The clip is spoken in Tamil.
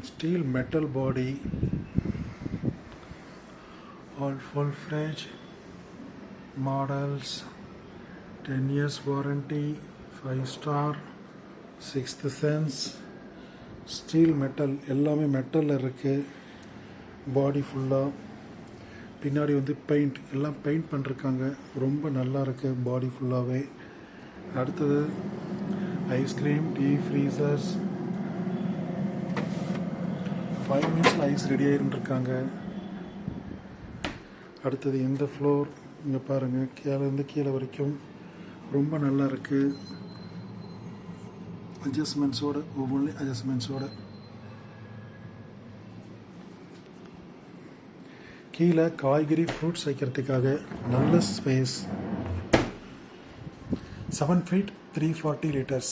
steel metal body, all full fledged models, 10 years warranty, 5-star, 6th sense, steel metal, எல்லாமே மெட்டலில் இருக்குது. பாடி ஃபுல்லாக பின்னாடி வந்து பெயிண்ட் எல்லாம் பெயிண்ட் பண்ணிருக்காங்க. ரொம்ப நல்லா இருக்குது பாடி ஃபுல்லாகவே. அடுத்தது ice cream, tea, freezers, 5 minutes ice ready ஆகிருந்துருக்காங்க. அடுத்தது இந்த ஃப்ளோர் இங்கே பாருங்கள், கீழேருந்து கீழே வரைக்கும் ரொம்ப நல்லா இருக்குது. அட்ஜஸ்ட்மெண்ட்ஸோடு, ஒவ்வொன்றிலும் அட்ஜஸ்ட்மெண்ட்ஸோடு. கீழே காய்கறி ஃப்ரூட்ஸ் வைக்கிறதுக்காக நல்ல ஸ்பேஸ். 7 feet 340 liters.